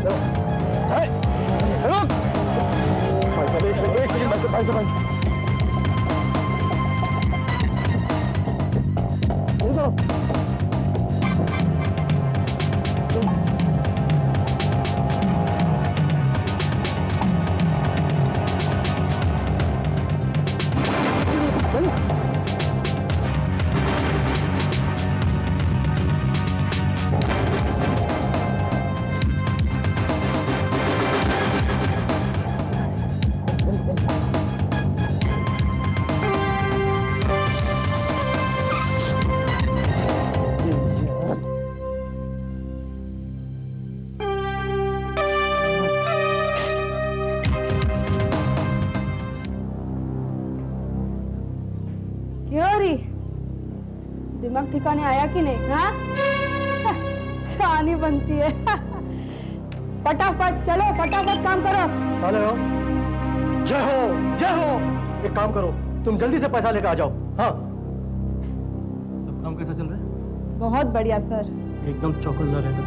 Hello भाई साहब, एक सेकंड भाई साहब, भाई साहब, दिमाग ठिकाने आया कि नहीं? हाँ, शानी बनती है। फटाफट चलो, फटाफट काम करो। हेलो, जय हो, जय हो। एक काम करो, तुम जल्दी से पैसा लेकर आ जाओ। हाँ, सब काम कैसा चल रहा है? बहुत बढ़िया सर। एकदम चौकन्ना रहना।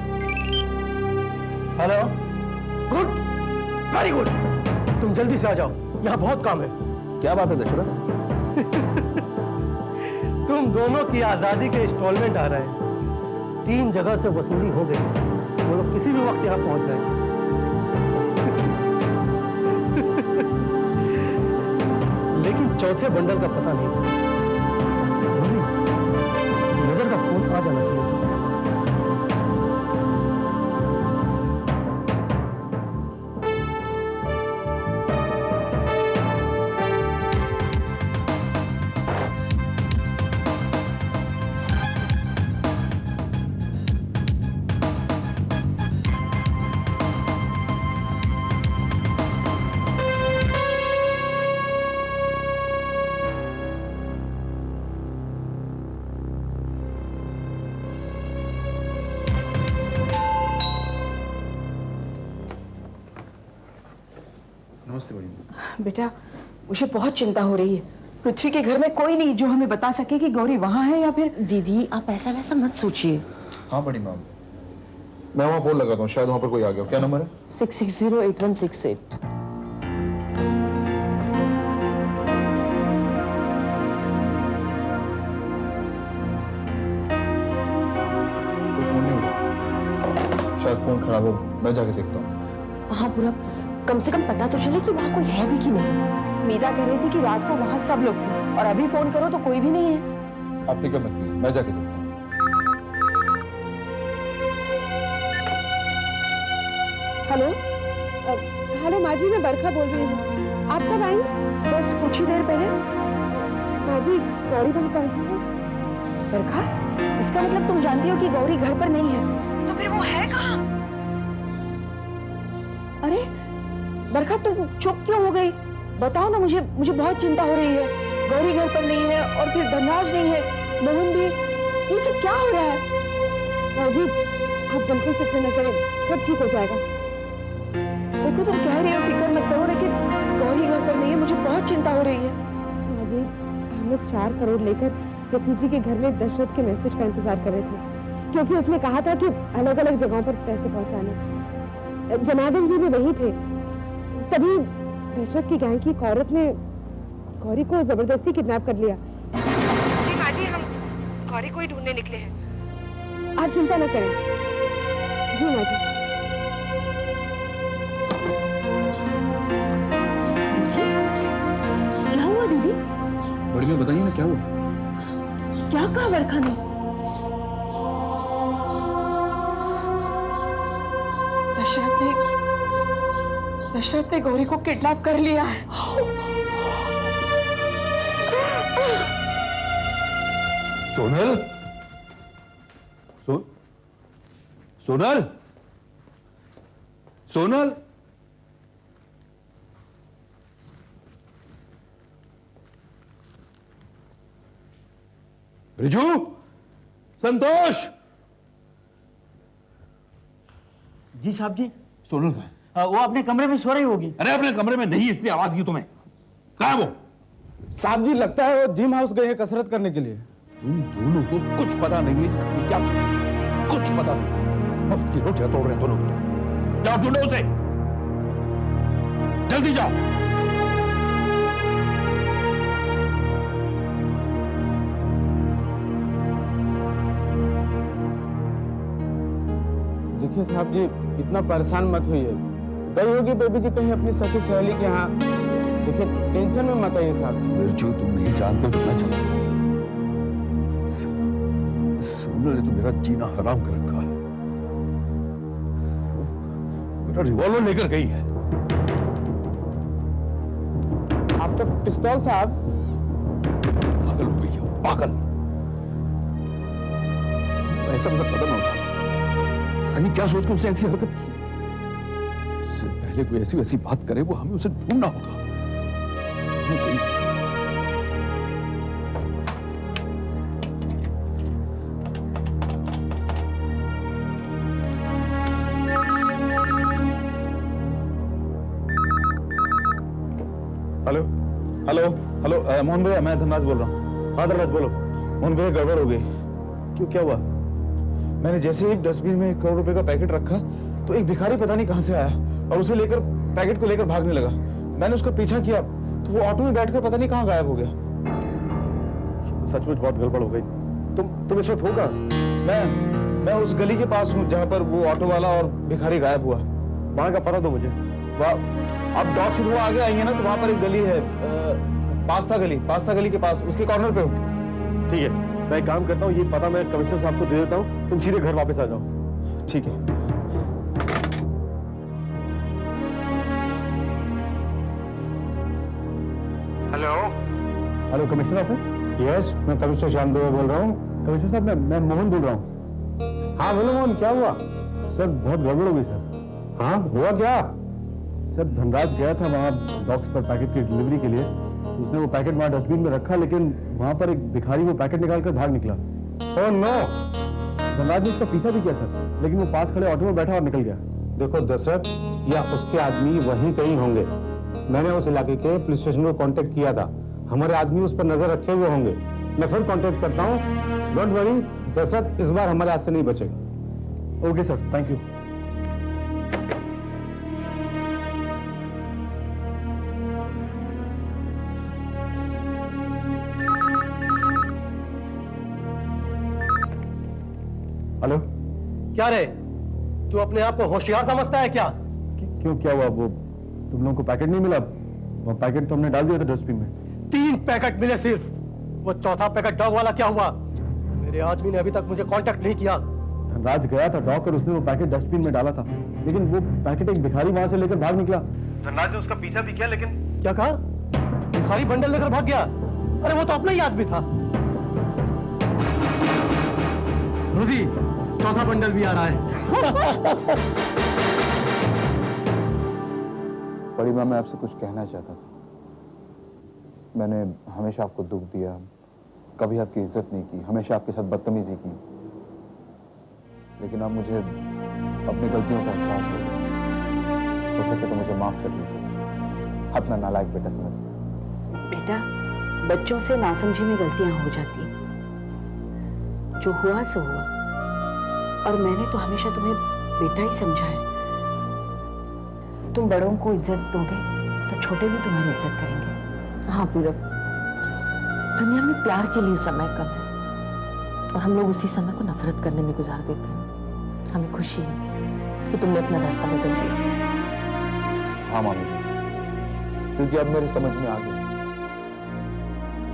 Hello, good, very good. तुम जल्दी से आ जाओ, यहाँ बहुत काम है। क्या बात है दशरथ? तुम दोनों की आजादी के इंस्टॉलमेंट आ रहे हैं। 3 जगह से वसूली हो गई, वो लोग किसी भी वक्त यहाँ पहुंच जाएंगे। लेकिन चौथे बंडल का पता नहीं चला। रोजी, नजर का फोन आ जाना चाहिए। नमस्ते बड़ी। बेटा, मुझे बहुत चिंता हो रही है। पृथ्वी के घर में कोई नहीं जो हमें बता सके कि गौरी वहाँ है या फिर। दीदी आप ऐसा वैसा मत सोचिए। हाँ बड़ी मैम, मैं वहाँ फोन लगाता हूँ, शायद वहाँ पर कोई आ गया। क्या नंबर है? 6608168। कोई फोन नहीं उठा, शायद फोन खराब हो। मैं जाके देखता हूँ। हाँ पूरा, कम से कम पता तो चले कि वहाँ कोई है भी कि नहीं। मीरा कह रही थी कि रात को वहाँ सब लोग थे और अभी फोन करो तो कोई भी नहीं है। आप फिक्र मत कीजिए, मैं जाके देखता हूँ। हेलो, हेलो माँ जी, मैं बरखा बोल रही हूँ। आप कब आई? बस कुछ ही देर पहले। माँ जी, गौरी वहाँ पहुँची है। बरखा, इसका मतलब तुम जानती हो कि गौरी घर पर नहीं है, तो फिर वो है कहाँ? अरे बरखा, तुम चुप क्यों हो गई? बताओ ना, मुझे बहुत चिंता हो रही है। गौरी घर पर नहीं है और फिर धनराज नहीं है, मोहन भी। ये सब क्या हो रहा है? माँ जी, आप बिल्कुल फिक्र न करें, सब ठीक हो जाएगा। देखो, तुम कह रही हो फिक्र मत करो, लेकिन गौरी घर पर नहीं है, मुझे बहुत चिंता हो रही है। माँ जी, हम लोग 4 करोड़ लेकर पृथ्वी जी के घर में दशरथ के मैसेज का इंतजार कर रहे थे, क्योंकि उसने कहा था कि अलग अलग जगहों पर पैसे पहुंचाने। जनार्दन जी भी वही थे। तभी दशरथ की गैंग की एक औरत ने गौरी को जबरदस्ती किडनैप कर लिया। जी माँ जी, हम गौरी को ही ढूंढने निकले हैं। आप चिंता न करें। जी माँ जी। क्या हुआ दीदी? बड़ी मैम बताइए ना, क्या हुआ? क्या कहा बरखा ने? दशरथ ने गौरी को किडनैप कर लिया है। सोनल, सोनल, सोनल, रिजू, संतोष। जी साहब जी। सोनल कहाँ है? वो अपने कमरे में सो रही होगी। अरे अपने कमरे में नहीं, इसलिए आवाज दी तुम्हें। कहाँ है वो? साहब जी, लगता है वो जिम हाउस गए हैं कसरत करने के लिए। तुम दोनों को कुछ पता नहीं है कि क्या चल रहा है। कुछ पता नहीं, मुफ्त की रोटियां तोड़ रहे हैं दोनों की। जाओ ढूंढो उसे, जल्दी जाओ। देखिए साहब जी, इतना परेशान मत होइए। गई होगी बेबी जी कहीं अपनी सखी सहेली के यहाँ। देखिए टेंशन में मत आइए साहब। बिरजू, तुम नहीं जानते जो मैं चाहता हूं। सोनल ने तो मेरा जीना हराम कर रखा है। मेरा रिवॉल्वर लेकर गई है। आपका पिस्तौल साहब? पागल हो गई है, पागल। ऐसा मुझे कदम न उठा। यानी क्या सोच के उसने ऐसी हरकत की? इससे पहले कोई ऐसी वैसी बात करे, वो हमें उसे ढूंढना होगा। हो गई। हेलो हेलो हेलो, मोहन भैया, मैं धनराज बोल रहा हूँ। हाँ धनराज बोलो। मोहन भैया, गड़बड़ हो गई। क्यों, क्या हुआ? मैंने जैसे ही डस्टबिन में 1 करोड़ रुपए का पैकेट रखा तो एक भिखारी पता नहीं कहां से आया और उसे लेकर, पैकेट को लेकर भागने लगा। मैंने उसका पीछा किया तो वो ऑटो में बैठकर पता नहीं कहां गायब हो गया। तो सचमुच बहुत गड़बड़ हो गई। तुम इस वक्त हो कहां? मैं उस गली के पास हूँ जहां पर वो ऑटो वाला और भिखारी गायब हुआ। वहां का पता दो मुझे। आप डॉग से थोड़ा आगे आएंगे ना तो वहां पर एक गली है, पास्ता गली के पास, उसके कॉर्नर पे हो। ठीक है, मैं एक काम करता हूँ, ये पता मैं कमिश्नर साहब को दे देता हूँ, तुम सीधे घर वापस आ जाओ। ठीक है। Hello, commissioner office? यस, मैं कमिश्नर श्याम दुबे बोल रहा हूँ। कमिश्नर साहब, मैं मोहन बोल रहा हूँ। हाँ बोलो मोहन, क्या हुआ? सर बहुत गड़बड़ हो गई सर। हाँ, हुआ क्या? सर धनराज गया था वहाँ डॉग्स पर पैकेट की डिलीवरी के लिए। उसने वो पैकेट वहाँ डस्टबिन में रखा, लेकिन वहाँ पर एक भिखारी वो पैकेट निकालकर भाग निकला। Oh no! धनराज ने उसका पीछा भी किया सर, लेकिन वो पास खड़े ऑटो में बैठा और निकल गया। देखो दशरथ, या उसके आदमी वहीं कहीं होंगे। मैंने उस इलाके के पुलिस स्टेशन को कांटेक्ट किया था। हमारे आदमी उस पर नजर रखे हुए होंगे। मैं फिर कांटेक्ट करता हूँ। डोंट वरी, दशरथ इस बार हमारे हाथ से नहीं बचेगा। Okay sir, thank you. Hello, क्या रे, तू अपने आप को होशियार समझता है क्या? क्यों, क्या हुआ? वो तुम लोगों को पैकेट नहीं मिला? वो पैकेट तो हमने डाल दिया था डस्टबिन में। 3 पैकेट मिले सिर्फ। वो चौथा पैकेट डॉग वाला क्या हुआ? मेरे आदमी ने अभी तक मुझे कांटेक्ट नहीं किया। धनराज गया था डॉग और उसने वो पैकेट डस्टबिन में डाला था, लेकिन वो पैकेट एक भिखारी वहां से लेकर भाग निकला। धनराज ने उसका पीछा भी किया, लेकिन क्या कहा? भिखारी बंडल लेकर भाग गया? अरे वो तो अपना ही आदमी था। रोजी, चौथा बंडल भी आ रहा है। बड़ी माँ, मैं आपसे कुछ कहना चाहता था। मैंने हमेशा आपको दुख दिया, कभी आपकी इज्जत नहीं की, हमेशा आपके साथ बदतमीजी की। लेकिन अब मुझे अपनी गलतियों का एहसास हो गया। हो सके तो मुझे माफ कर दीजिए, अपना नालायक बेटा समझ के। बेटा, बच्चों से नासमझी में गलतियां हो जाती हैं। जो हुआ सो हुआ, और मैंने तो हमेशा तुम्हें बेटा ही समझा है। तुम बड़ों को इज्जत दोगे तो छोटे भी तुम्हारी इज्जत करेंगे। हाँ पूरब, दुनिया में प्यार के लिए समय कम है और हम लोग उसी समय को नफरत करने में गुजार देते हैं। हमें खुशी है कि तुमने अपना रास्ता बदल दिया। हाँ मामी, क्योंकि अब मेरी समझ में आ गया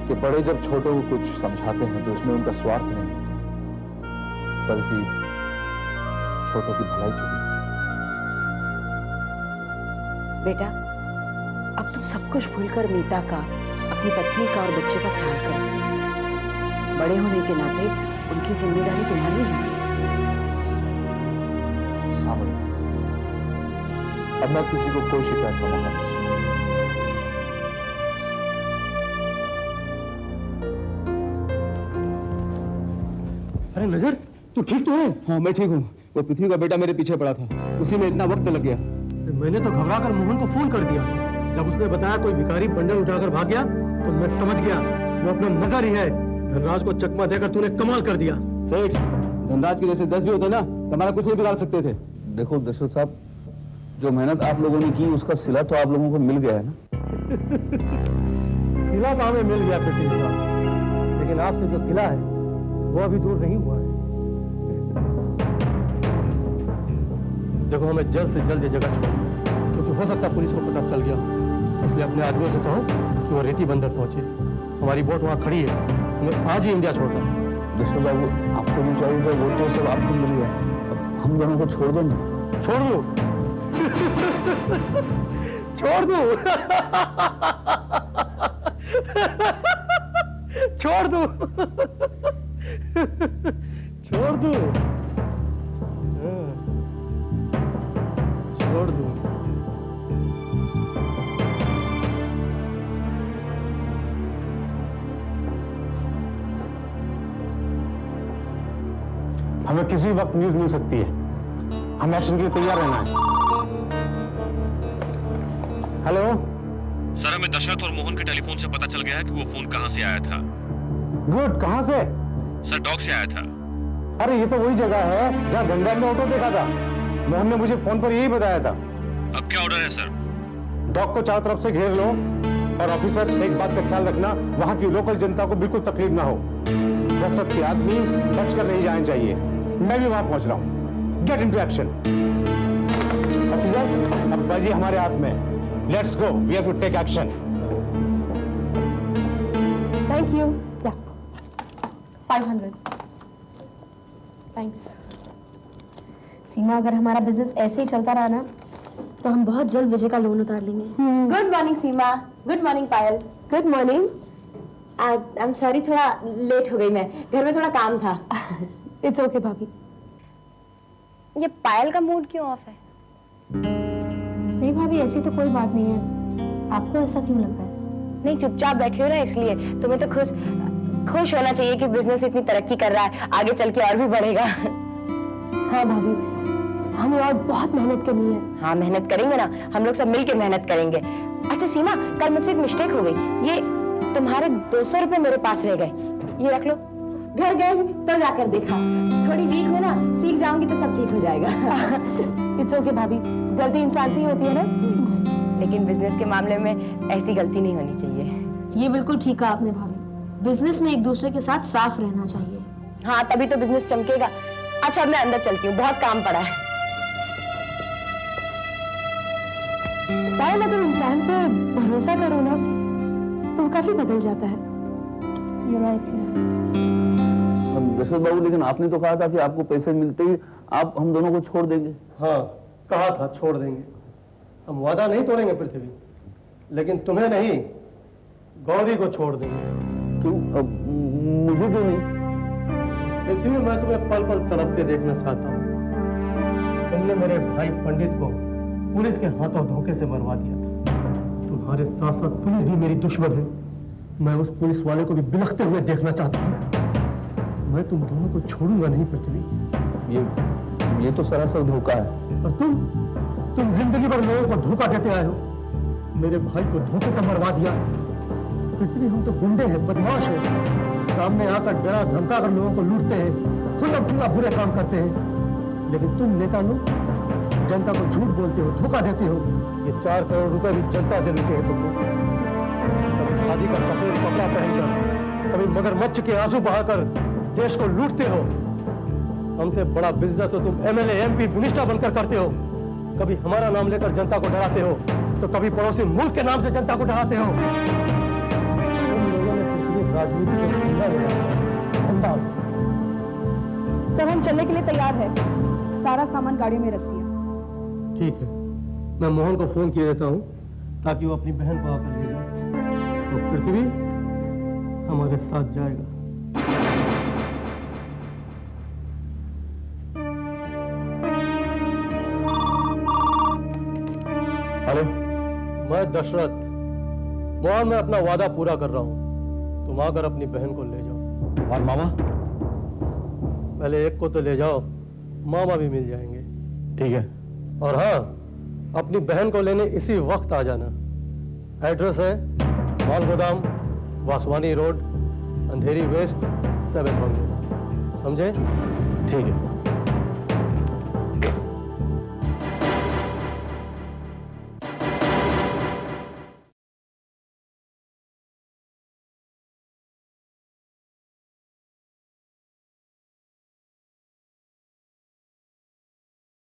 कि बड़े जब छोटों को कुछ समझाते हैं तो उसमें उनका स्वार्थ नहीं होता, बल्कि छोटों की भलाई छुपी। बेटा, अब तुम सब कुछ भूलकर मीता का, अपनी पत्नी का और बच्चे का ख्याल करो। बड़े होने के नाते उनकी जिम्मेदारी तुम्हारी है। हाँ बड़ी, अब मैं किसी को कोई शिकायत करूंगा। अरे नजर, तू ठीक तो है? हाँ मैं ठीक हूँ। वो पृथ्वी का बेटा मेरे पीछे पड़ा था, उसी में इतना वक्त लग गया। मैंने तो घबराकर मोहन को फोन कर दिया। जब उसने बताया कोई भिखारी बंडल उठाकर भाग गया तो मैं समझ गया वो अपना नजर ही है। धनराज को चकमा देकर तूने कमाल कर दिया। सेठ, धनराज के जैसे 10 भी होते ना, हमारा कुछ नहीं बिगाड़ सकते थे। देखो दशरथ साहब, जो मेहनत आप लोगों ने की उसका सिला तो आप लोगों को मिल गया है ना। सिला तो हमें मिल गया पृथ्वी साहब, लेकिन आपसे जो गिला है वो अभी दूर नहीं हुआ है। देखो, हमें जल्द से जल्द ये जगह छोड़नी है, क्योंकि हो सकता है पुलिस को पता चल गया हो। इसलिए अपने आदमियों से कहो कि वो रेती बंदर पहुंचे। हमारी बोट वहां खड़ी है, हमें आज ही इंडिया छोड़ना है। दशरथ बाबू, आपको जो चाहिए था वो तो सब आपको मिल गया, अब हम दोनों को छोड़ दो ना। छोड़ दो छोड़ दो छोड़ दो छोड़ दो छोड़ दो। हमें किसी वक्त न्यूज मिल सकती है, हमें एक्शन के लिए तैयार रहना है। हेलो सर, हमें दशरथ और मोहन के टेलीफोन से पता चल गया है कि वो फोन कहां से आया था। गुड, कहां से? सर, डॉग से आया था। अरे ये तो वही जगह है जहां गंगा ने ऑटो देखा था। मोहन ने मुझे फोन पर यही बताया था। अब क्या ऑर्डर है सर? डॉग को चारों तरफ से घेर लो, और ऑफिसर एक बात का ख्याल रखना, वहां की लोकल जनता को बिल्कुल तकलीफ ना हो। दशरथ के आदमी बचकर नहीं जाने चाहिए। मैं भी वहां पहुंच रहा हूं। Get into action. ऑफिसर्स, अब बाजी हमारे हाथ में। Let's go, we have to take action. Thank you. 500 thanks. Seema, अगर हमारा बिजनेस ऐसे ही चलता रहा ना तो हम बहुत जल्द विजय का लोन उतार लेंगे। Good morning Seema. Good morning Payal. Good morning. I am sorry, थोड़ा लेट हो गई मैं, घर में थोड़ा काम था। इट्स ओके भाभी। ये पायल का मूड क्यों ऑफ है? नहीं भाभी, ऐसी तो कोई बात नहीं है। आपको ऐसा क्यों लग रहा है? नहीं, चुपचाप बैठे हो ना इसलिए। तुम्हें तो खुश होना चाहिए कि बिजनेस इतनी तरक्की कर रहा है, आगे चल के और भी बढ़ेगा। हाँ भाभी, हमें और बहुत मेहनत करनी है। हाँ, मेहनत करेंगे ना, हम लोग सब मिलके मेहनत करेंगे। अच्छा सीमा, कल मुझसे एक मिस्टेक हो गई। ये तुम्हारे 200 रुपए मेरे पास रह गए, ये रख लो। घर गए तो जाकर देखा, थोड़ी वीक हो ना, सीख जाऊंगी तो सब ठीक हो जाएगा। इट्स ओके भाभी, गलती इंसान से ही होती है ना। लेकिन बिजनेस के मामले में ऐसी गलती नहीं होनी चाहिए। ये बिल्कुल ठीक कहा आपने भाभी, बिजनेस में एक दूसरे के साथ साफ रहना चाहिए। हाँ, तभी तो बिजनेस चमकेगा। अच्छा, अब मैं अंदर चलती हूँ, बहुत काम पड़ा है। पायल, अगर इंसान पे भरोसा करो ना तो वो काफी बदल जाता है। You're right, सीमा। दशरथ बाबू, लेकिन आपने तो कहा था कि आपको पैसे मिलते ही आप हम दोनों को छोड़ देंगे। हाँ, कहा था छोड़ देंगे। हम वादा नहीं तोड़ेंगे पृथ्वी, लेकिन तुम्हें नहीं, गौरी को छोड़ देंगे। क्यों? मुझे क्यों नहीं? पृथ्वी, मैं तुम्हें पल पल तड़पते देखना चाहता हूँ। तुमने मेरे भाई पंडित को पुलिस के हाथों धोखे से मरवा दिया था। तुम्हारे साथ साथ पुलिस भी मेरी दुश्मन है। मैं उस पुलिस वाले को भी बिलखते हुए देखना चाहता हूँ। मैं तुम दोनों को छोड़ूंगा नहीं पृथ्वी। ये तो सरासर धोखा है। और तुम जिंदगी भर लोगों को धोखा देते आए हो। मेरे भाई को धोखे से मरवा दिया। पृथ्वी, हम तो गुंडे हैं, बदमाश हैं, सामने आकर डरा धमका कर लोगों को लूटते हैं, खुला खुला बुरे काम करते हैं। लेकिन तुम नेता लोग जनता को झूठ बोलते हो, धोखा देते हो। ये 4 करोड़ रुपए भी जनता से लूटे हैं तुमने। कभी खादी का सफेद कपड़ा पहनकर, कभी मगरमच्छ के आंसू बहाकर देश को लूटते हो। हमसे बड़ा बिजनेस तो तुम एमएलए, एमपी, मिनिस्टर बनकर करते हो। कभी हमारा नाम लेकर जनता को डराते हो, तो कभी पड़ोसी मुल्क के नाम से जनता को डराते हो। तुम लोगों ने पृथ्वी राजनीति को धंधा। सर, हम चलने के लिए तैयार है। सारा सामान गाड़ियों में रख दिया। ठीक है, मैं मोहन को फोन किए देता हूँ ताकि वो अपनी बहन को आकर ले जाए। तो पृथ्वी हमारे साथ जाएगा। हेलो, मैं दशरथ। मोहन, मैं अपना वादा पूरा कर रहा हूँ। तुम आकर अपनी बहन को ले जाओ। और मामा? पहले एक को तो ले जाओ, मामा भी मिल जाएंगे। ठीक है। और हाँ, अपनी बहन को लेने इसी वक्त आ जाना। एड्रेस है माल गोदाम, वासवानी रोड, अंधेरी वेस्ट, 7 बंगलो। समझे? ठीक है।